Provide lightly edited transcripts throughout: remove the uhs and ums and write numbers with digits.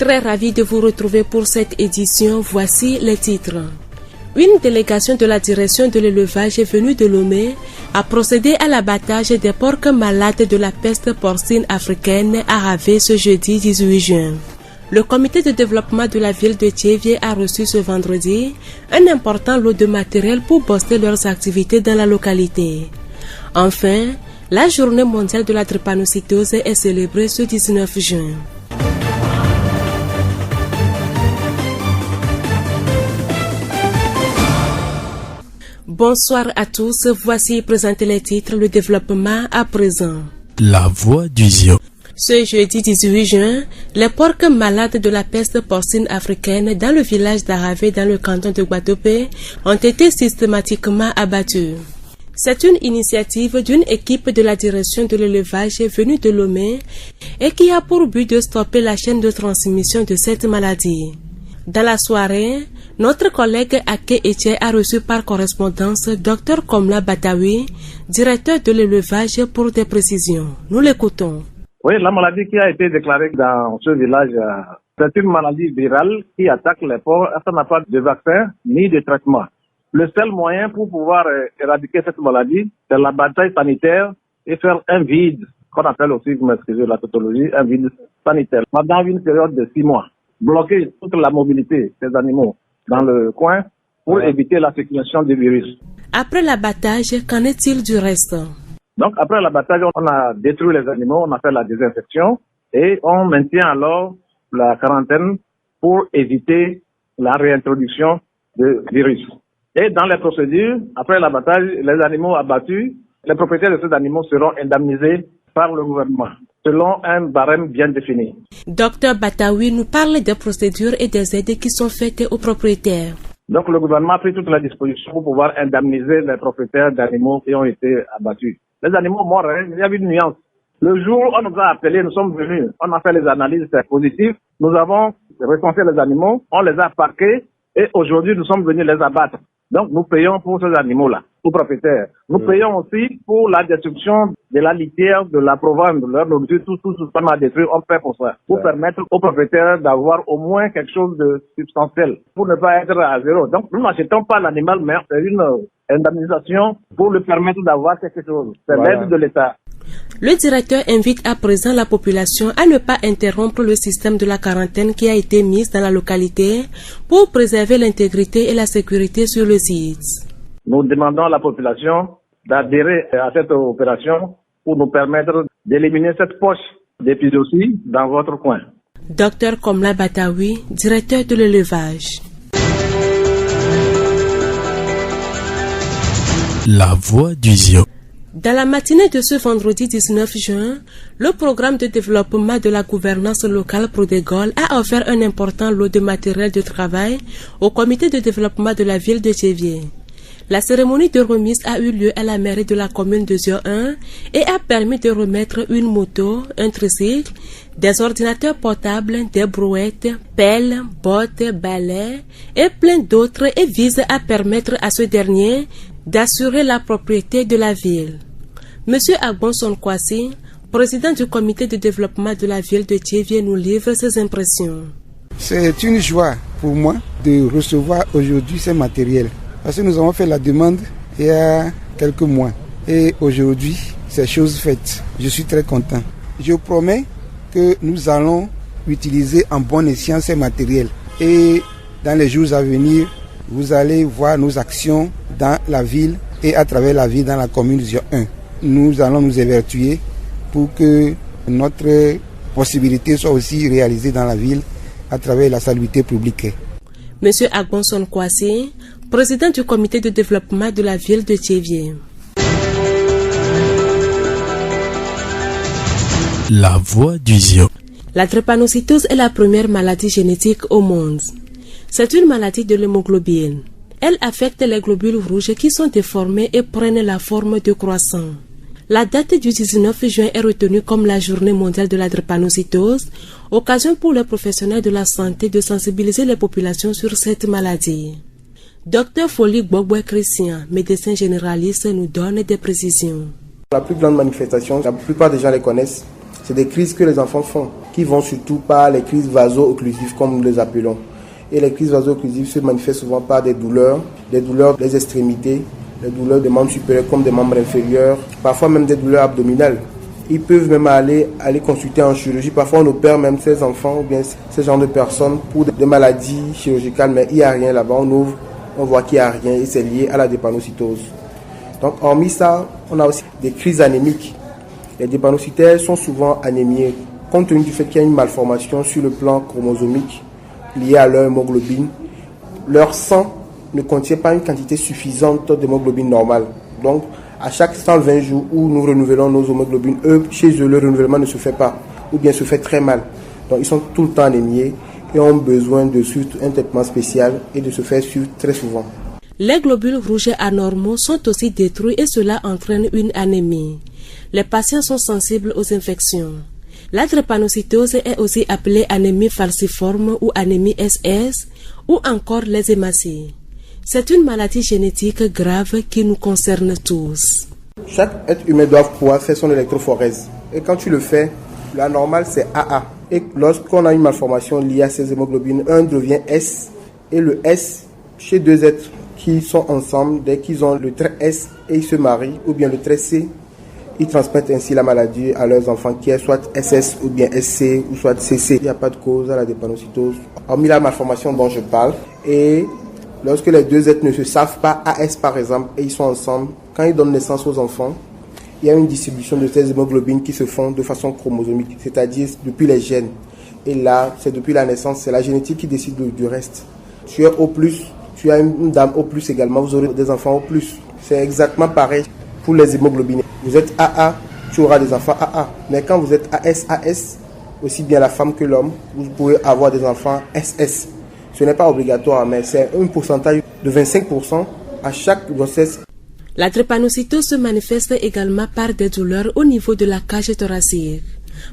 Très ravi de vous retrouver pour cette édition. Voici les titres. Une délégation de la direction de l'élevage est venue de Lomé a procédé à l'abattage des porcs malades de la peste porcine africaine à Ravé ce jeudi 18 juin. Le comité de développement de la ville de Thiévié a reçu ce vendredi un important lot de matériel pour booster leurs activités dans la localité. Enfin, la journée mondiale de la drépanocytose est célébrée ce 19 juin. Bonsoir à tous, voici présenter les titres, le développement à présent. La voix du Zion. Ce jeudi 18 juin, les porcs malades de la peste porcine africaine dans le village d'Aravé dans le canton de Guadeloupe ont été systématiquement abattus. C'est une initiative d'une équipe de la direction de l'élevage venue de Lomé et qui a pour but de stopper la chaîne de transmission de cette maladie. Dans la soirée, notre collègue Ake Etier a reçu par correspondance Dr Komla Batawi, directeur de l'élevage, pour des précisions. Nous l'écoutons. Oui, la maladie qui a été déclarée dans ce village, c'est une maladie virale qui attaque les porcs. Ça n'a pas de vaccin ni de traitement. Le seul moyen pour pouvoir éradiquer cette maladie, c'est la bataille sanitaire et faire un vide, qu'on appelle aussi, vous m'excusez la tautologie, un vide sanitaire, pendant une période de 6 mois. Bloquer toute la mobilité des animaux dans le coin pour éviter la circulation du virus. Après l'abattage, qu'en est-il du reste? Donc après l'abattage, on a détruit les animaux, on a fait la désinfection et on maintient alors la quarantaine pour éviter la réintroduction du virus. Et dans les procédures, après l'abattage, les animaux abattus, les propriétaires de ces animaux seront indemnisés par le gouvernement, selon un barème bien défini. Docteur Batawi nous parle des procédures et des aides qui sont faites aux propriétaires. Donc le gouvernement a pris toutes les dispositions pour pouvoir indemniser les propriétaires d'animaux qui ont été abattus. Les animaux morts, il y a une nuance. Le jour où on nous a appelés, nous sommes venus, on a fait les analyses, c'est positif. Nous avons recensé les animaux, on les a parqués et aujourd'hui nous sommes venus les abattre. Donc nous payons pour ces animaux-là, aux propriétaires. Nous payons aussi pour la destruction de la litière, de la provence, de leur nourriture, tout ce qu'on a détruit, on paie pour ça. Pour permettre aux propriétaires d'avoir au moins quelque chose de substantiel, pour ne pas être à zéro. Donc nous n'achetons pas l'animal, mais c'est une indemnisation pour lui permettre d'avoir quelque chose. C'est l'aide de l'État. Le directeur invite à présent la population à ne pas interrompre le système de la quarantaine qui a été mis dans la localité pour préserver l'intégrité et la sécurité sur le site. Nous demandons à la population d'adhérer à cette opération pour nous permettre d'éliminer cette poche d'épidémie dans votre coin. Docteur Komla Batawi, directeur de l'élevage. La voix du Zion. Dans la matinée de ce vendredi 19 juin, le programme de développement de la gouvernance locale Prodégol a offert un important lot de matériel de travail au comité de développement de la ville de Thiévié. La cérémonie de remise a eu lieu à la mairie de la commune de Zion 1 et a permis de remettre une moto, un tricycle, des ordinateurs portables, des brouettes, pelles, bottes, balais et plein d'autres et vise à permettre à ce dernier d'assurer la propriété de la ville. Monsieur Agbonson Kwasi, président du comité de développement de la ville de Thiévié, nous livre ses impressions. C'est une joie pour moi de recevoir aujourd'hui ces matériels. Parce que nous avons fait la demande il y a quelques mois. Et aujourd'hui, c'est chose faite. Je suis très content. Je promets que nous allons utiliser en bon escient ces matériels. Et dans les jours à venir, vous allez voir nos actions dans la ville et à travers la ville dans la commune Zion 1. Nous allons nous évertuer pour que notre possibilité soit aussi réalisée dans la ville à travers la salubrité publique. Monsieur Agbonson Kwasi, président du comité de développement de la ville de Thiévié. La voix du Zion. La drépanocytose est la première maladie génétique au monde. C'est une maladie de l'hémoglobine. Elle affecte les globules rouges qui sont déformés et prennent la forme de croissants. La date du 19 juin est retenue comme la journée mondiale de la drépanocytose, occasion pour les professionnels de la santé de sensibiliser les populations sur cette maladie. Dr Foli Gbogbo Christian, médecin généraliste, nous donne des précisions. La plus grande manifestation, la plupart des gens les connaissent, c'est des crises que les enfants font, qui vont surtout par les crises vaso-occlusives comme nous les appelons. Et les crises vaso-occlusives se manifestent souvent par des douleurs des extrémités, des douleurs des membres supérieurs comme des membres inférieurs, parfois même des douleurs abdominales. Ils peuvent même aller consulter en chirurgie. Parfois on opère même ces enfants ou bien ces genres de personnes pour des maladies chirurgicales, mais il n'y a rien là-bas. On ouvre, on voit qu'il n'y a rien et c'est lié à la drépanocytose. Donc hormis ça, on a aussi des crises anémiques. Les drépanocytaires sont souvent anémiés compte tenu du fait qu'il y a une malformation sur le plan chromosomique liée à leur hémoglobine. Leur sang ne contient pas une quantité suffisante d'hémoglobine normale. Donc, à chaque 120 jours où nous renouvelons nos hémoglobines, chez eux, le renouvellement ne se fait pas, ou bien se fait très mal. Donc, ils sont tout le temps anémiés et ont besoin de suivre un traitement spécial et de se faire suivre très souvent. Les globules rouges anormaux sont aussi détruits et cela entraîne une anémie. Les patients sont sensibles aux infections. La drépanocytose est aussi appelée anémie falciforme ou anémie SS ou encore les hématies. C'est une maladie génétique grave qui nous concerne tous. Chaque être humain doit pouvoir faire son électrophorèse. Et quand tu le fais, la normale c'est AA. Et lorsqu'on a une malformation liée à ces hémoglobines, un devient S. Et le S, chez deux êtres qui sont ensemble, dès qu'ils ont le trait S et ils se marient, ou bien le trait C, ils transmettent ainsi la maladie à leurs enfants qui est soit SS ou bien SC ou soit CC. Il n'y a pas de cause à la drépanocytose. Hormis la malformation dont je parle. Et lorsque les deux êtres ne se savent pas, AS par exemple, et ils sont ensemble, quand ils donnent naissance aux enfants, il y a une distribution de ces hémoglobines qui se font de façon chromosomique, c'est-à-dire depuis les gènes. Et là, c'est depuis la naissance, c'est la génétique qui décide du reste. Tu es O+, tu as une dame O+, également, vous aurez des enfants O+. C'est exactement pareil pour les hémoglobines. Vous êtes AA, tu auras des enfants AA. Mais quand vous êtes AS, aussi bien la femme que l'homme, vous pouvez avoir des enfants SS. Ce n'est pas obligatoire, mais c'est un pourcentage de 25% à chaque grossesse. La drépanocytose se manifeste également par des douleurs au niveau de la cage thoracique.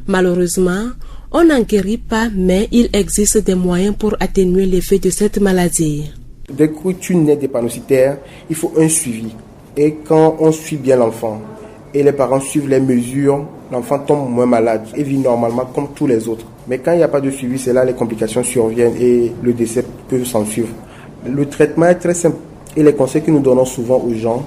Malheureusement, on n'en guérit pas, mais il existe des moyens pour atténuer l'effet de cette maladie. Dès que tu nais drépanocytaire, il faut un suivi. Et quand on suit bien l'enfant et les parents suivent les mesures, l'enfant tombe moins malade et vit normalement comme tous les autres. Mais quand il n'y a pas de suivi, c'est là les complications surviennent et le décès peut s'en suivre. Le traitement est très simple et les conseils que nous donnons souvent aux gens,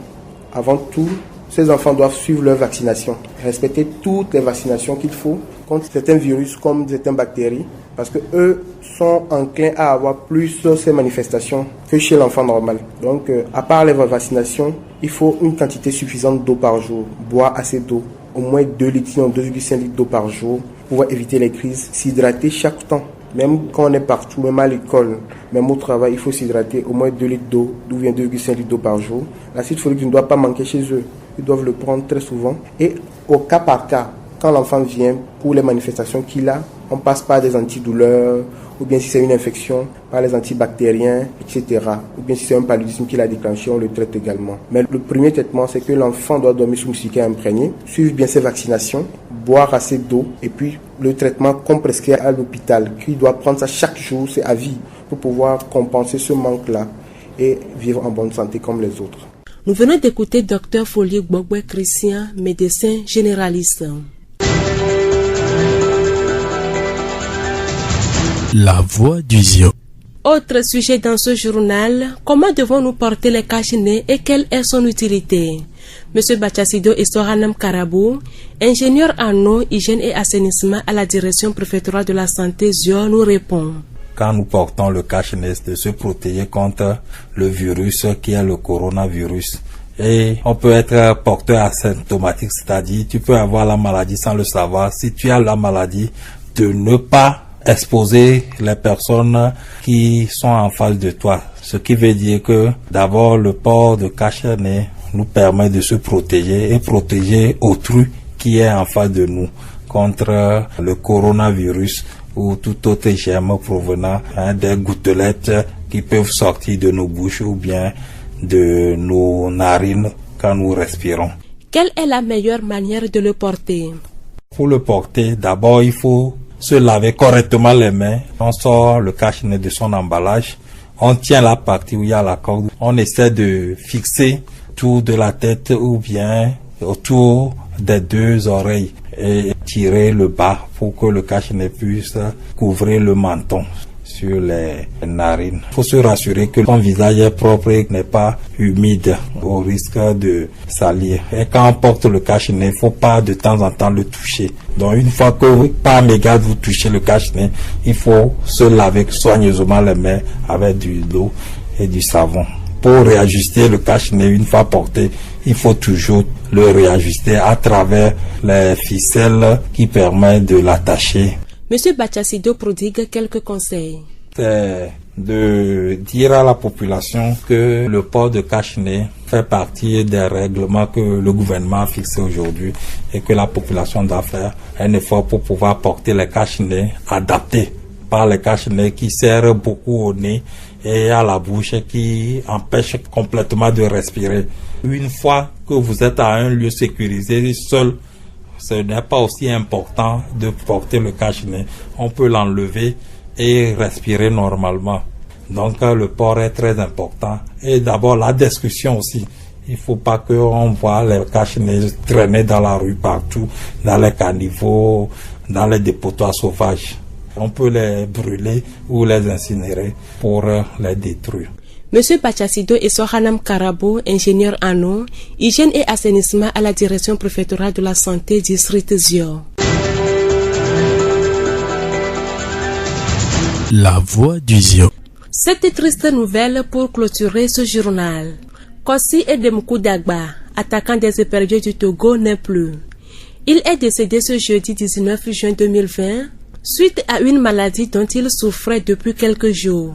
avant tout, ces enfants doivent suivre leur vaccination, respecter toutes les vaccinations qu'il faut contre certains virus comme certaines bactéries, parce que eux sont enclins à avoir plus ces manifestations que chez l'enfant normal. Donc, à part les vaccinations, il faut une quantité suffisante d'eau par jour, boire assez d'eau, au moins 2 litres, sinon 2,5 litres d'eau par jour, pour pouvoir éviter les crises, s'hydrater chaque temps. Même quand on est partout, même à l'école, même au travail, il faut s'hydrater au moins 2 litres d'eau, d'où vient 2,5 litres d'eau par jour. L'acide folique ne doit pas manquer chez eux. Ils doivent le prendre très souvent. Et au cas par cas, quand l'enfant vient pour les manifestations qu'il a, on passe par des antidouleurs, ou bien si c'est une infection, par les antibactériens, etc. Ou bien si c'est un paludisme qu'il a déclenché, on le traite également. Mais le premier traitement, c'est que l'enfant doit dormir sous moustiquaire imprégné, suivre bien ses vaccinations, boire assez d'eau, et puis le traitement qu'on prescrit à l'hôpital, qu'il doit prendre ça chaque jour, c'est à vie, pour pouvoir compenser ce manque-là et vivre en bonne santé comme les autres. Nous venons d'écouter Dr Folie Gbogbo Christian, médecin généraliste. La voix du Zio. Autre sujet dans ce journal, comment devons-nous porter les cache-nez et quelle est son utilité? Monsieur Bachassido Estoranam Karabou, ingénieur en eau, hygiène et assainissement à la direction préfectorale de la santé Zio, nous répond. Quand nous portons le cache-nez, de se protéger contre le virus qui est le coronavirus. Et on peut être porteur asymptomatique, c'est-à-dire tu peux avoir la maladie sans le savoir. Si tu as la maladie, de ne pas exposer les personnes qui sont en face de toi. Ce qui veut dire que d'abord le port de cache-nez nous permet de se protéger et protéger autrui qui est en face de nous contre le coronavirus ou tout autre germe provenant des gouttelettes qui peuvent sortir de nos bouches ou bien de nos narines quand nous respirons. Quelle est la meilleure manière de le porter? Pour le porter, d'abord il faut se laver correctement les mains. On sort le cache-nez de son emballage. On tient la partie où il y a la corde. On essaie de fixer autour de la tête ou bien autour des 2 oreilles. et tirer le bas pour que le cache-nez puisse couvrir le menton sur les narines. Il faut se rassurer que son visage est propre et n'est pas humide au risque de salir. Et quand on porte le cache-nez, il ne faut pas de temps en temps le toucher. Donc une fois que par mégarde vous touchez le cache-nez, il faut se laver soigneusement les mains avec de l'eau et du savon. Pour réajuster le cache-nez une fois porté, il faut toujours le réajuster à travers les ficelles qui permettent de l'attacher. Monsieur Bachassido prodigue quelques conseils. C'est de dire à la population que le port de cache-nez fait partie des règlements que le gouvernement a fixés aujourd'hui et que la population doit faire un effort pour pouvoir porter les cache-nez adaptés par les cache-nez qui serrent beaucoup au nez et à la bouche qui empêchent complètement de respirer. Une fois que vous êtes à un lieu sécurisé seul, ce n'est pas aussi important de porter le cache-nez. On peut l'enlever et respirer normalement. Donc le port est très important. Et d'abord la discussion aussi. Il ne faut pas qu'on voit les cache-nez traîner dans la rue partout, dans les caniveaux, dans les dépotoirs sauvages. On peut les brûler ou les incinérer pour les détruire. Monsieur Bachassido et Sohanam Karabo, ingénieur en eau, hygiène et assainissement à la direction préfectorale de la santé district Zio. La voix du Zio. Cette triste nouvelle pour clôturer ce journal. Kossi Edemkou Dagba, attaquant des éperviers du Togo, n'est plus. Il est décédé ce jeudi 19 juin 2020 suite à une maladie dont il souffrait depuis quelques jours.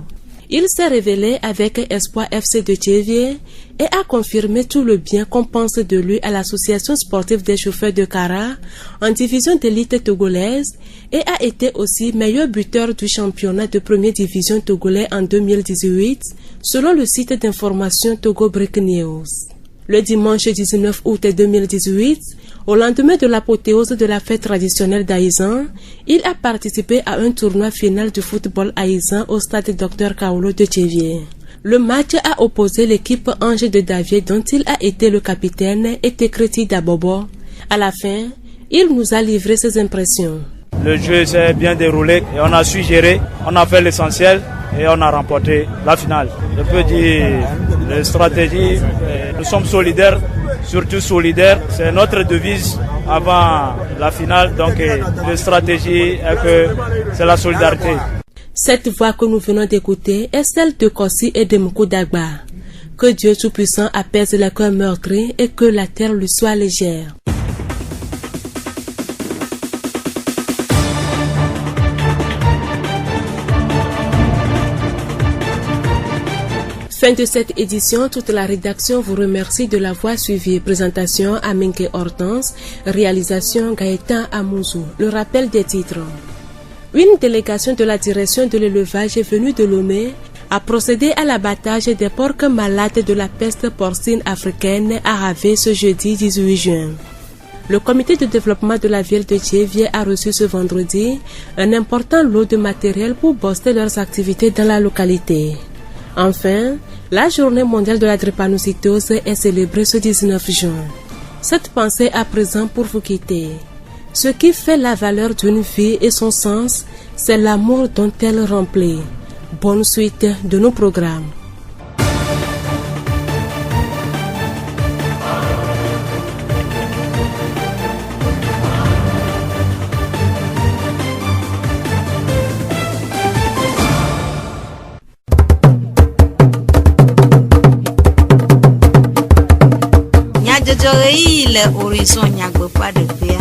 Il s'est révélé avec Espoir FC de Tchévier et a confirmé tout le bien qu'on pense de lui à l'association sportive des chauffeurs de Kara en division d'élite togolaise et a été aussi meilleur buteur du championnat de première division togolais en 2018 selon le site d'information Togo Break News. Le dimanche 19 août 2018, au lendemain de l'apothéose de la fête traditionnelle d'Aïzan, il a participé à un tournoi final du football Aïzan au stade Dr Kaolo de Tchévier. Le match a opposé l'équipe Ange de Davier dont il a été le capitaine et Tekreti Dabobo. À la fin, il nous a livré ses impressions. Le jeu s'est bien déroulé et on a su gérer, on a fait l'essentiel et on a remporté la finale. Je peux dire, la stratégie, nous sommes solidaires, surtout solidaires, c'est notre devise avant la finale, donc la stratégie est que c'est la solidarité. Cette voix que nous venons d'écouter est celle de Kossi Edemkou Dagba. Que Dieu Tout-Puissant apaise les cœurs meurtris et que la terre lui soit légère. Fin de cette édition, toute la rédaction vous remercie de l'avoir suivi. Présentation Aminke Hortense, réalisation Gaëtan Amouzou. Le rappel des titres. Une délégation de la direction de l'élevage venue de Lomé a procédé à l'abattage des porcs malades de la peste porcine africaine à Ravé ce jeudi 18 juin. Le comité de développement de la ville de Tchévier a reçu ce vendredi un important lot de matériel pour booster leurs activités dans la localité. Enfin, la journée mondiale de la drépanocytose est célébrée ce 19 juin. Cette pensée à présent pour vous quitter. Ce qui fait la valeur d'une vie et son sens, c'est l'amour dont elle remplit. Bonne suite de nos programmes. Le horizon nyagbe pas de paix.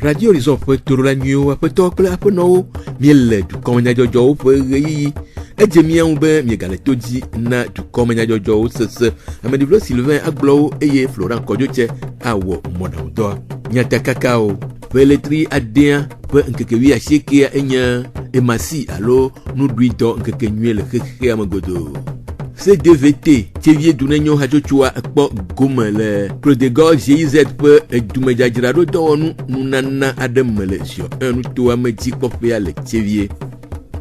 Radio Horizon peut tourner la nuit ou peut tourner la peau miel du commun jojo peut y ejemia ube mi galetodi na du commun jojo sese amedivlo Sylvain Aglo et Florent Kodioche awo modaodo nyata kakao peletri adien pe nkekewi asheke enya emasi alo nuduito nkekenyue le keke amagodo CDVT Tchévier Dunenyo Hajochua Ekpo Gomele Prodégol GIZ Pe Dumejajirado Donu Nunana Ademele Sio Un Nutua Medjik Popea Le Tchévier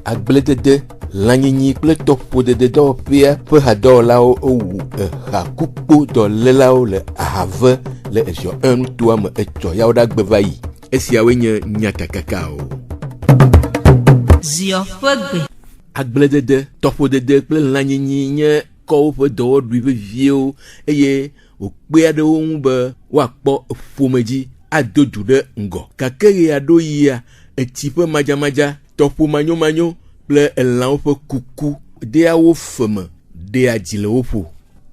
Agbeletete lãnyinyi kple tɔƒodededɔwɔƒea ƒe hadɔwɔlawo wu ehakukpo dɔlélawo le ahave le eziɔ 1 nutoa me etsɔ yawo ɖe agbe va yi. Esiawoe nye nyatakakawo. Ziɔ ƒe gbe. Agbledede, tɔƒodede kple lãnyinyi nye kɔwo ƒe dɔwɔɖui veviewo eye wòkpe aɖewo ŋu be woakpɔ ƒomedzi ado du ɖe ŋgɔ. Gake ɣe aɖo yia etsi ƒe madzamadza, tɔƒo manyomanyo kple elãwo ƒe kuku ɖeawo feme ɖea dzi le woƒo.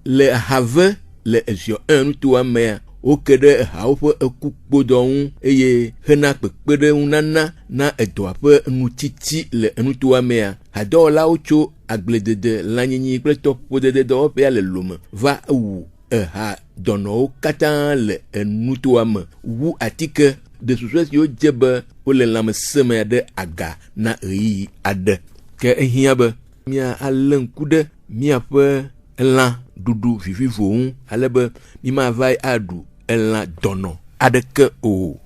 Le ahave le eziɔ 1 nutoa mea, woke ɖe ehawo ƒe ekukpodɔ ŋu eye hena kpekpeɖeŋunana na edɔa ƒe nutsitsi le enutoa mea. Hadɔwɔlawo tso agbledede, lãnyinyi kple tɔƒodede dɔwɔƒea le lome va wu eha dɔnɔwo katã le enutoa me, wu atike de susue siwo dze be wole lãmesẽmea ɖe aga na ɣeyiɣi aɖe. Ke ehiã be míalé ŋku ɖe míaƒe elã ɖuɖu vivivo ŋu ale be mímava aɖu elã dɔnɔ aɖeke o.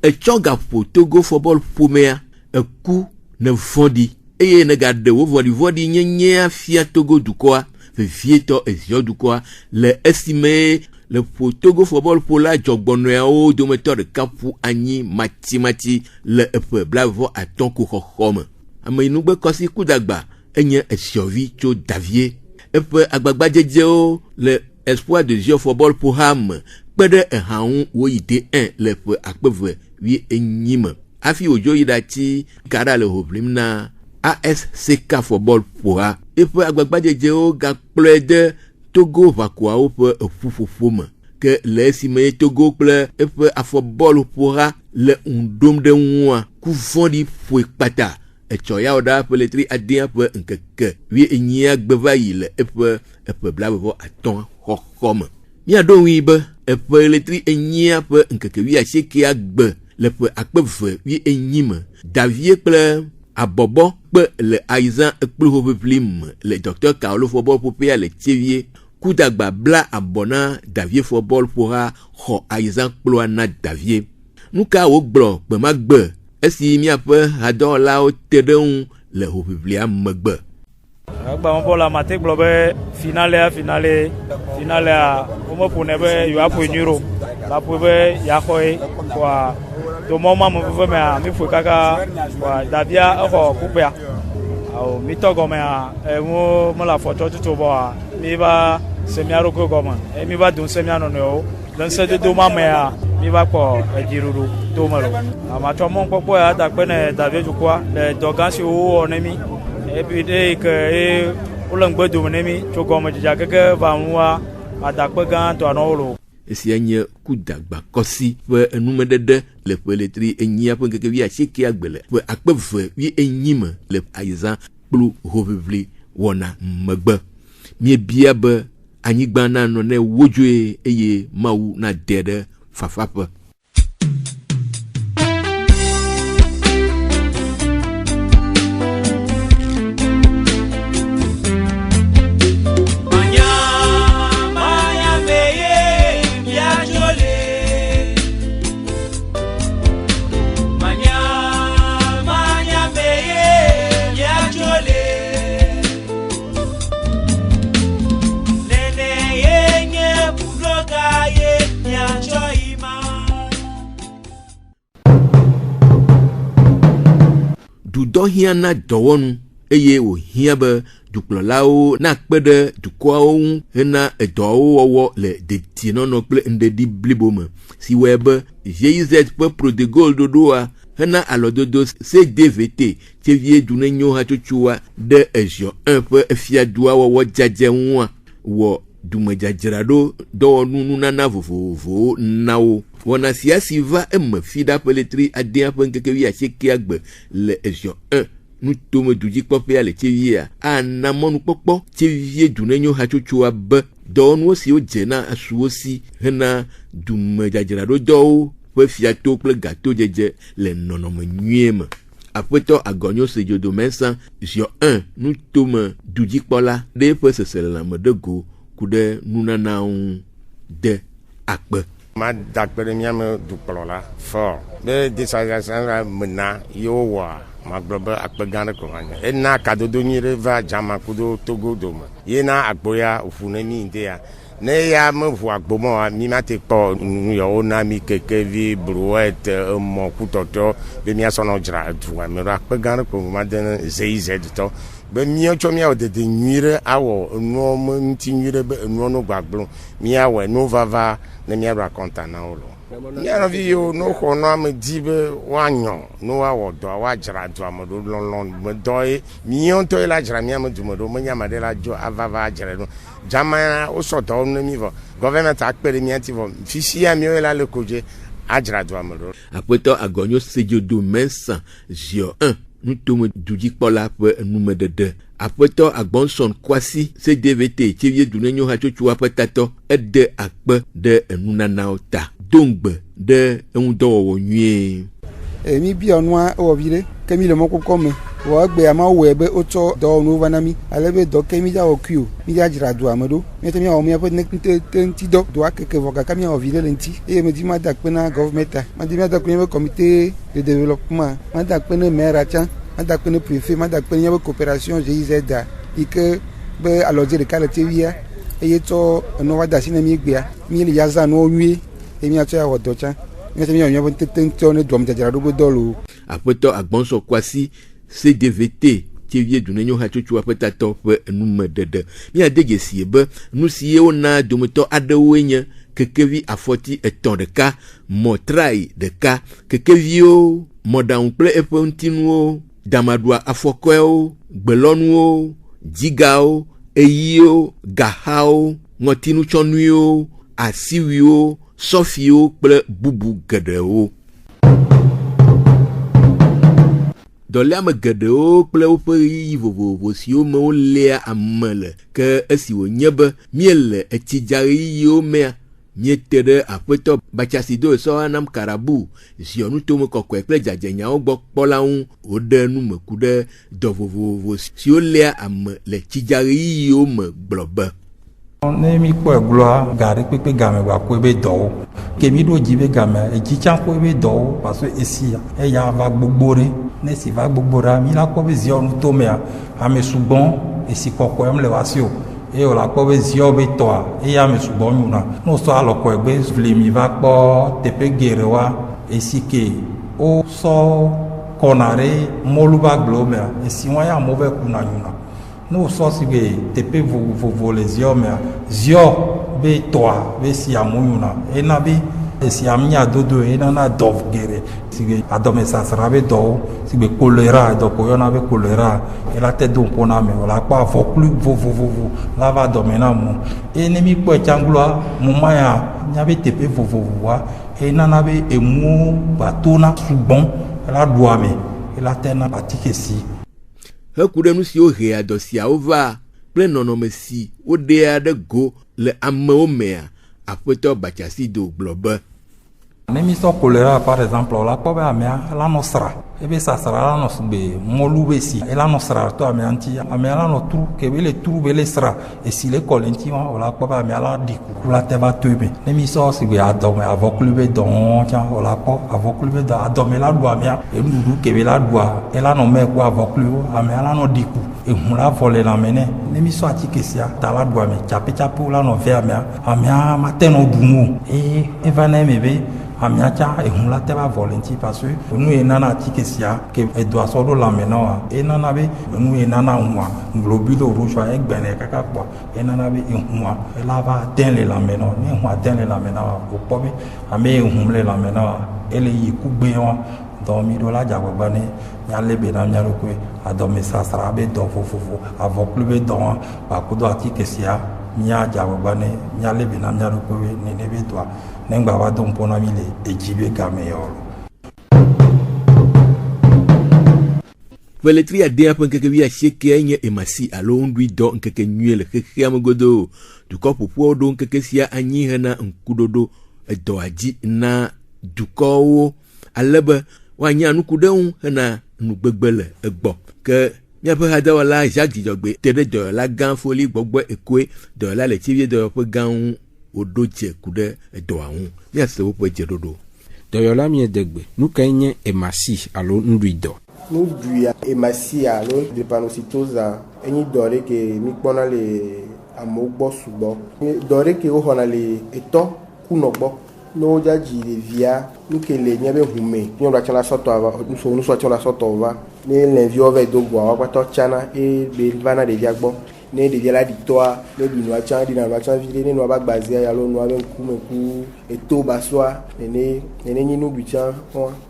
Etsɔ gaƒo Togo football ƒomea eku ne vɔɖi eye ne gaɖe wo vɔɖivɔɖi nyenyea fia Togo dukɔa vevietɔ eziɔ dukɔa le esime le ƒo Togo football ƒola dzɔgbɔnɔeawo dometɔ ɖeka ƒu anyi matsimati le eƒe 25 ko xɔxɔ me. Ameyinugbe kɔsi kudagba enye eziɔvi tso Davie. Eƒe agbagbadzedzewo le Espoir de Ziɔ football ƒoha me kpe ɖe ehã ŋu woyi D1 le ƒe 28 me. Hafi wòdzo yi ɖatsi kaɖa le hoʋlim na ASCK football ƒoha. Eƒe agbagbadzedzewo gakplɔe de Togo ʋakoawo ƒe eƒuƒoƒo me. Ke le esime Togo kple eƒe afɔbɔl ƒoha le ŋuɖom ɖe ŋua, ku vɔ̃ɖi ƒoe kpata. Etsɔ yawo ɖa ƒe letri adea ƒe ŋkeke 8 gbe va yi le eƒe 25 xɔxɔ me. Míaɖo ŋui be eƒe letri 8 ƒe ŋkeke 19 gbe le ƒe 28 me. Davie kple abɔbɔ kpe le ayizã ekplu hoʋiʋli me le Dr. Kaolo football ƒoƒea le Tievie. Kudagba bla abɔ na Davie football ƒoha xɔ ayizã kploa na Davie. Nuka wògblɔ gbe ma gbe esi míaƒe hadɔwɔlawo te ɖe ŋu le hoʋiʋlia megbe. Agbamɔbɔla mate gblɔ be finalea womeƒone be yewoaƒoe nyui ɖo. Laƒoe be yeaxɔe kɔa to mɔma me veve mea míƒoe kaka kɔa Davia exɔ kukpea. Awo mítɔ gɔmea ŋu mele afɔtsɔ tutu bɔa míva se mía ɖokui gɔme eye míva do ŋusẽ mía nɔnɔewo. Le ŋusẽdodo ma mea míva kpɔ edziɖuɖu to me lo. Amatsɔ mɔkpɔkpɔ ya da kpe ne Davie dukɔa le dɔ gã siwo wowɔ ne mí. Ebi ɖe ke wole ŋgbe dome ne mí tso gɔmedzedze keke va ŋua adakpe gãtɔ anɔwo lo. Esia nye Kudagba kɔsi ƒe enumeɖeɖe le ƒe letri 8 ƒe ŋkeke 19 gbe le ƒe 28 me le ayizã kplu hoʋiʋli wɔna megbe. Míebia be anyigba nanɔ ne wodzoe eye Mawu na de ɖe fafaƒe. Dudɔ hiã na dɔwɔnu eye wòhiã be dukplɔlawo nakpe ɖe dukɔawo ŋu hena edɔwo wɔwɔ le dedienɔnɔ kple ŋɖeɖi blibo me si wɔe be GIZ ƒe Prodegol ɖoɖoa hena alɔdodo CDVT Tievie dunenyo hatsotsoa ɖe eziɔ 1 ƒe efiadua wɔwɔ dzadze ŋua wɔ dumedzadzraɖo dɔwɔnu nunana vovovowo na wo. Wɔna sia si va eme fi ɖa ƒe letri 10 ƒe ŋkeke 19 gbe le eziɔ 1 nutomedudzikpɔƒea le Tievia ana mɔnukpɔkpɔ Tievie dunenyo hatsotsoa be dɔwɔnuwo siwo dze na asuwo si hena dumedzadzraɖo dɔwo ƒe fiato kple gatodzedze le nɔnɔme nyuie me. Aƒetɔ Agɔnyo Sejodo Mɛnsan ziɔ 1 nutome dudikpɔla ɖe ƒe seselelãme ɖe go ku ɖe nunanawo de akpe. Ma dakpe ɖe míame dukplɔla fɔ be disagasa mena yewo wɔa magblɔ be akpe gã ɖe ko hã ena kadodo nyui ɖe va dzama kudo Togo dome yena agbo ya ʋu ne mi ŋdɛ ya ne ya me ʋu agbo ma mi mate kpɔ nu yawo na mi kekevi brouette emɔ kutɔtɔ be míasɔ nɔ dzra dua me ɖo akpe gã ɖe ko ma de ZIZ tɔ be míatsɔ míawɔ dede nyui ɖe awɔ enuɔ me ŋuti nyui ɖe be enuɔ no gbagblɔ míawɔ no vava ne míaɖo akɔnta na wo lɔ. Míanɔvi yiwo no xɔ no ame di be woanyɔ no woawɔ dɔa woadzra dua me ɖo lɔlɔ me dɔ ye míawo ŋutɔ ye la dzra míame du me ɖo menye ame ɖe la dzo avava adzra ɖo dzama wosɔ dɔwɔm ne mi vɔ gɔvɛmɛnt akpe ɖe míati vɔ fisia míawo la le kodze adzra dua me ɖo. Aƒetɔ Agɔnyo Sejodo Mɛnsan ziɔ 1 nutome dudikpɔla ƒe enumeɖeɖe. Aƒetɔ Agbɔnsɔn Kwasi CDVT tsevie dunenyo hatsotsoa ƒe tatɔ ede akpe ɖe enunanawo ta dongbe ɖe eŋudɔwɔwɔ nyuie. Mi bia nua wɔ vi ɖe ke mi le mɔkpɔkpɔ me wɔ egbe ama wɔe be wotsɔ dɔwɔnuwo va na mi ale be dɔ ke mi dza wɔ kui o mi dza dzra dua me ɖo míate míawɔ míaƒe ŋutidɔ dɔa keke vɔ gake míawɔ vi ɖe le ŋuti eye medi ma da akpe na gɔvmenta madi míada akpe míaƒe comité de développement mada akpe ne maire tsã mada akpe ne préfet mada akpe ne míaƒe coopération GIZ yi ke be alɔdze ɖeka le tevia eye tsɔ enua va da asi ne mi gbea mi le ya zã nuwo nyuie eye míatsɔ ya wɔ dɔ tsã míate míawɔ míaƒe tetentɔ ne dɔmedzadzra ɖo be dɔ lo. Aƒetɔ Agbɔnsɔn Kwasi CDVT tsevie dunenyo hatsotsoa ƒe tatɔ ƒe enumeɖeɖe. Míade dzesi be nu siwo na dometɔ aɖewoe nye kekevi afɔti 3 ɖeka, mɔtrai ɖeka, kekeviwo, mɔɖaŋu kple eƒe ŋutinuwo, damaɖua afɔkɔewo, gbelɔnuwo, dzigawo, eyiwo, gaxawo, ŋɔtinutsɔnuiwo, asiwuiwo, sɔfiwo kple bubu geɖewo. Dɔléame geɖewo kple woƒe ɣeyiɣi vovovo siwo me woléa ame le ke esi wònye be míele etsidza ɣeyiɣiwo mea míete ɖe Aƒetɔ Batsasido Esɔwanam Karabu ziɔ nutome kɔkɔe kple dzadzenyawo gbɔ kpɔla ŋu woɖe nume ku ɖe dɔ vovovo siwo léa ame le tsidza ɣeyiɣiwo me gblɔ be. Ne mi kpɔe gblɔa ga ɖe kpekpe game gbakoe be dɔwo ke mi ɖo dzi be game edzi tsã koe be dɔwo parce que esi eya va gbogbo ɖe ne esi va gbogbo ɖa mi la kpɔ be ziɔ nutomea ame sugbɔ esi kɔkɔe le wasi o eye wòle akpɔ be ziɔ be tɔa eye ame sugbɔ nyuna ne wòsɔ alɔkɔe gbe vli mi va kpɔ teƒe geɖewoa esi ke wosɔ kɔna ɖe mɔlu va gblẽwo mea esi wɔn ya amewo va kuna nyuna. Ne wòsɔ si be teƒe vovovo le ziɔ mea ziɔ be tɔa be si amewo nyuna ena be esi amia dodo enana dɔ geɖe si be adɔmesasra be dɔwo si be kolera dɔ ko yɔna be kolera ela te do ŋkɔ na me wòle akpɔ afɔklu vovovo la va dɔme na mo eye ne mi kpɔe tsãgloa moma ya miabe teƒe vovovoa enana be emuwo va tona sugbɔ ela ɖua me ela te na atike si. Heku ɖe nu siwo hea dɔ siawo va kple nɔnɔme si woɖea ɖe go le amewo mea Aƒetɔ Batsasido gblɔ be. Ne mi sɔ kolera par exemple la kpɔ be amea la nɔ sra ebe sasra la nɔ sugbe mɔlu be si ela nɔ sra to amea ŋuti amea la nɔ tru ke be le tru be le sra esi le kɔ le ŋuti wa o la kpɔ be amea la ɖi kuku la te va toe me ne mi sɔ sigbe adɔme avɔkuli be dɔn tsã o la kpɔ avɔkuli be dɔ adɔme la ɖu amea enuɖuɖu ke be la ɖua ela nɔ me ku avɔkuliwo amea la nɔ ɖi ku ehu la vɔ le lãme nɛ ne mi sɔ atike sia ta la ɖu ame tsaƒetsaƒewo la nɔ ve amea mate nɔ ɖu nu eye eva na eme be amia tsã ehu la te va vɔ le ŋuti parce que enu ye nana atike sia ke edoa sɔ ɖo lãme na wa enana be enu ye nana hua globule rouge egbɛnɛ kaka kpɔa enana be ehua ela va te le lãme na wa ne ehua te le lãme na wa wòkpɔ be ame ye ehum le lãme na wa ele yi ku gbe wa dɔ mi ɖo la dzagbagba ne míale be na mía ɖokui adɔmesasra be dɔ vovovo avɔkuli be dɔ wa bakudo atike sia mía dzagbagba ne míale be na mía ɖokui nene be dɔa ne ŋgba va do ŋkɔ na mi le edzi be game yɔlo. Veletri adea ƒe ŋkeke wi 9 nye emasi alo ŋɖui dɔ ŋkeke nyuie le xexea me godo dukɔ ƒoƒuwo ɖo ŋkeke sia anyi hena ŋkuɖoɖo edɔa dzi na dukɔwo ale be woanya nuku ɖe ŋu hena nugbegbe le egbɔ ke míaƒe hadɔwɔla Jacques Dzidzɔgbe te ɖe dɔyɔla gã Foli Gbɔgbɔ Ekoe dɔyɔla le tsivie dɔyɔƒe gã ŋu wòɖo dze ku ɖe edɔa ŋu míase woƒe dzeɖoɖo. Dɔyɔla miedegbe nu kae nye emasi alo nuɖuidɔ. Nuɖuia emasi alo drépanocytose enyi dɔ ɖe ke mi kpɔna le amewo gbɔ sugbɔ. Dɔ ɖe ke woxɔna le etɔ kunɔ gbɔ. Ne wodadzi ɖevia nu ke le nye be hume nyɔnua tsɔ la sɔtɔ va nusua tsɔ la sɔtɔ va ne lɛviwo va do goa wa kpatɔ tsana e be vana ɖevia gbɔ ne ɖevia la ɖi tɔa ne ɖi nua tsã ɖi nua tsã vi ɖe ne nua ba gbazia alo nua be ŋkume ku eto basoa nene nyi nuɖui tsã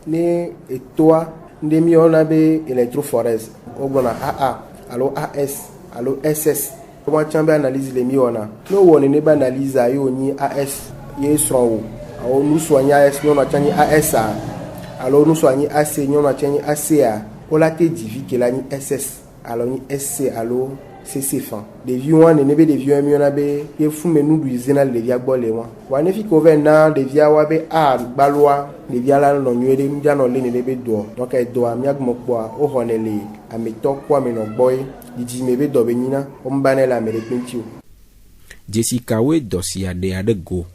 ne etoa nde mi yɔna be electrophorese wogblɔna AA alo AS alo SS wɔn tsã be analyse le mi wɔna ne wɔ nene be analyse ye wonyi AS ye srɔ̃ wo alo nusua nyi AS nyɔnua tsã nyi AS alo nusua nyi AC nyɔnua tsã nyi AC wola te dzivi ke la nyi SS alo nyi SC alo CC fan ɖevi wɔn nene be ɖevi wɔn miɔna be ye fume nuɖui zena le ɖevia gbɔ le wɔn wa ne fi ko vɛ na ɖevia wa be gbaloa ɖevia la nɔ nyuie ɖe nudza nɔ le nene be dɔ donc dɔa miagbɔ kpɔa woxɔnɛ le ametɔ kɔ amenɔ gbɔ ye dzidzime be dɔ be nyina wɔn ba ne le ame ɖekpe ŋuti o. Dzesikawoe dɔ sia ɖe aɖe go.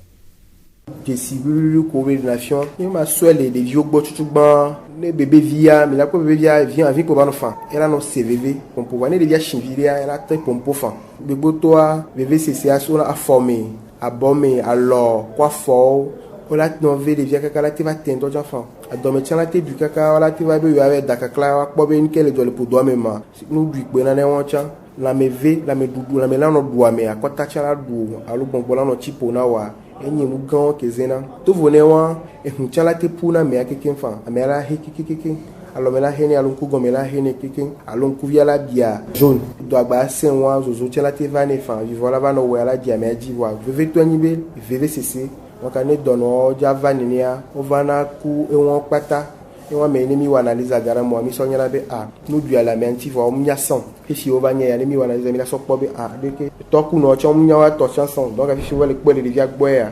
Dzesi blulu ko be nation ne ma soe le ɖeviwo gbɔ tutu gbã ne bébé via mais la ko bébé via vient avec ko ba no fa era no CVV pompo wa ne devia chinviria era te pompo fa gbegbo toa VVCC a so a former a bomber alors quoi fort o la no ve devia kaka la te va tendo ja fa a dormir tient la te du kaka la te va be yo avec dakakla wa ko be nkele do le podo mema no du pe na ne won cha la me ve la me dudu la me la no do ame akota cha la du alo gbogbo la no chipo na wa enye mu gan ke zena to vone wa ehun chala te puna me akeke fa amela he kekeke alo mela he ni alo ku go mela he ni keke alo ku via la bia jaune do agba sen wa zozo chala te va ne fa vivre la va no we la dia me aji wa veve to anyi be VVCC wa ka ne dono java ni nia o va na ku e won pata e wa me ni mi wa analyse agara mo mi so nyala be no du ala me anti vo mu nya son fi o va nya ya ni mi wa analyse mi la so po be de ke to ku no cho mu nya wa to chanson donc fi wa le po le via gbo ya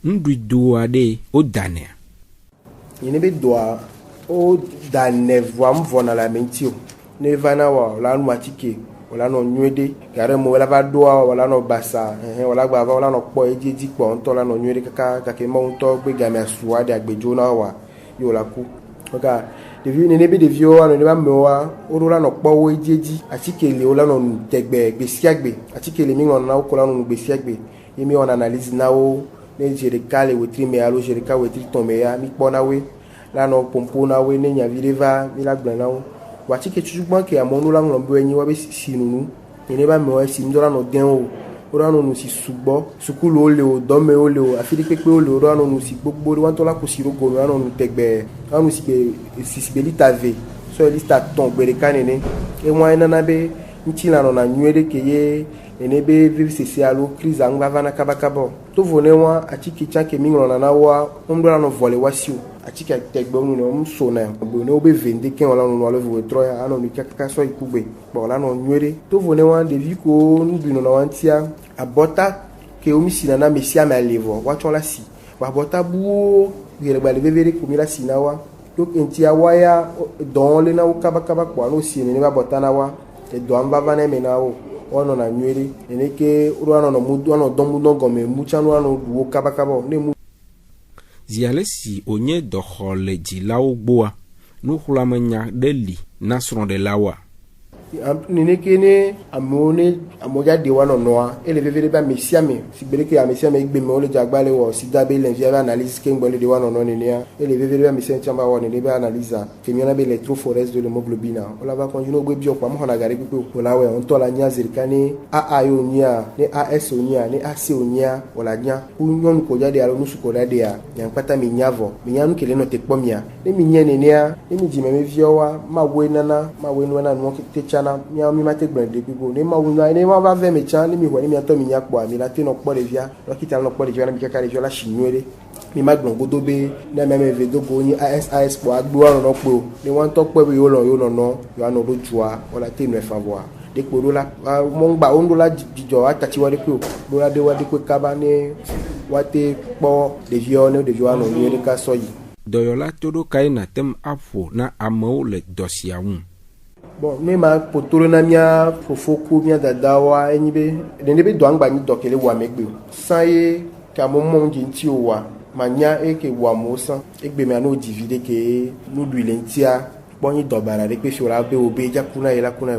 nuɖuido aɖe o danɛ. Yene be doa o danɛ voa mvɔna la menti o ne va na wa la nu atike wala no nyuede gare mo wala va doa wala no basa wala gba va wala no kpɔ edzi kpɔ ntɔ la no nyuede kaka kake mo ntɔ gbe game asua de agbedzo na wa yo la ku oka devi nene be devio wa no ne ba mewa o la no kpɔ wo edzi atike le wala no tegbe gbesiagbe atike le mi ngɔna na ko la no gbesiagbe yemi on analyse na wo ne jerika le wetri me alo jerika wetri tombe ya mi kpɔna we la no pompo na we ne nyavire va mi la gblẽ na wo wa tike tsugban ke amonu la ngɔn be nyi wa be sinunu ne ba me wa sim do la no den o ora no nu si sugbɔ sukulu o le o dɔme o le o afiri pepe o le o ora no nu si gbogbo wa to la ko si rogo ora no nu tegbe ora no si be lita ve so lista ton gbere kanene e wa nana be nti la no na nyuere ke ye ene be VVCC alo crise angba vana kabakabo to vone wa atiki chanke mingro na wa omdo na no vole wasiu atiki tegbe onu ne om so na bo ne obe vende ken wala no alo vo troya ano mi kaka so ikugbe bo la no nyuere to vone wa de vi ko ndu no na wantia abota ke omi sina na mesia ma levo wa chola si wa bota bu yere ba le vevere ko mi la sina wa to entia wa ya don le na kabakaba ko no si ne ba bota na wa e do amba vana me na wo ono na nyuere eneke urano no mudu ano domudo gome muchanu ano duo kabakaba ne mu ziale si onye doxɔle dzilawo gboa nuxlɔamenya ɖe li na srɔ̃ de la wa neneke ne amoja de wa nonoa ele vevere ba mesiame sigbele ke amesiame igbe me ole jagbale wo sida be lenvia ba analyse ke ngbele de wa nono nenia ele vevere ba mesiame chamba wa ne ba analyse ke miona be electrophorese de l'hémoglobine ola va konjuno gbe bio kwa mo na gare pipo ola we on to la nya zirikani AA yo nya ne AS nya ne AC nya ola nya kunyon ko jade alo nusu ko dade ya nyampata mi nyavo mi nyanu kele no te kpomia ne mi nyene nea ne mi jime me viowa ma we nana no te na mi mate gbende pipo ne ma wuna ne ma va ve me chan ni mi woni mi ato mi nya kpo mi la te no kpo de via lo kita no kpo de via na mi kaka de via la chinuere mi ma gbon godo be na me ve dogo ni AS po agbo aro no kpo ni won to kpo be yo no yo ano do jua wala te no e favor de kpo la mo ngba ondo la jijo atati wa de kpo do la de wa de kpo kaba ne wa te kpo de via no de via no ni de ka so yi dɔyɔla to ɖo kae na tem aƒo na amewo le dɔ sia ŋu. Bon, mais ma potolo na mia fofoku mia dadawa enyi be nene be do angba ni dokele wa megbe san ye ka mo mo ngi nti o wa manya e ke wa mo san egbe me ano divide ke nu du ile ntia bonyi dobara de pe fiora be obe ja kuna ila kuna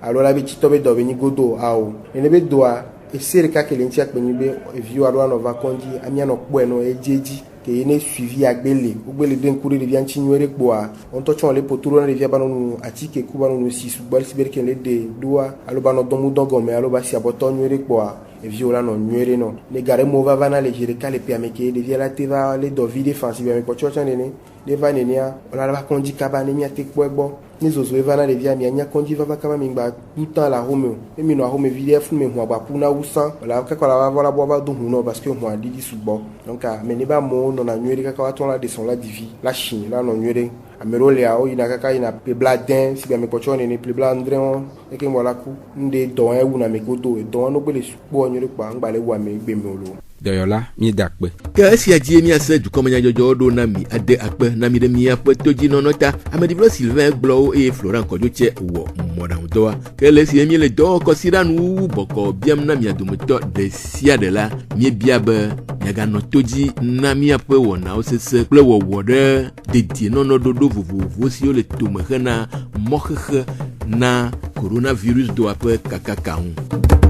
alo la be chito be do be ni godo awo nene be do a e sere ka ke le ntia pe ni be view alo no va kondi amia no po eno ejeji ke ne suivi agbele ogbele den kuri de vianchi nwere gboa on to chon le poturo na de via banonu atike ku banonu si subal siberke le de doa alo bano domu dogo me alo ba si aboto nwere gboa e viola no nwere no ne gare mo va vana le jere kale pe ameke de via la teva le do vide defensive me pocho chan ne de va nenia on la kondi kaba ne mia te kwegbo ni zozo vana de via mi anya kondi va kaba mi gba tout la home e mi no home vide fu me ho ba puna usan la ka ko la va bo ba do hu no parce que ho adi di subo donc a me ne ba mo no na nwere ka wa ton la de son la divi la chine la no nwere amero le ao ina kaka ina pebla den si be me pocho ne pebla andre on e ke mo la ku nde do e wu na me godo e do no gbele supo nwere pa ngba le wa me gbe me olo dɔyɔla mi dakpe. Ke esia dzi miase dukɔmenyadzɔdzɔ ɖo na mi ade akpe na mi ɖe miaƒe todzinɔnɔ ta. Ameɖiblɔ Sylvain gblɔwo eye Florent Kɔdzotse wɔ mɔɖaŋudɔ wa. Ke le esie mi le dɔwɔkɔsiɖanu bɔkɔ biam na mia dometɔ ɖe sia ɖe la, miebia be miaganɔ to dzi na miaƒe wɔnawo sese kple wɔwɔ ɖe dedienɔnɔɖoɖo vovovo siwo le tome hena mɔxexe na coronavirus doa ƒe kakaka ŋu.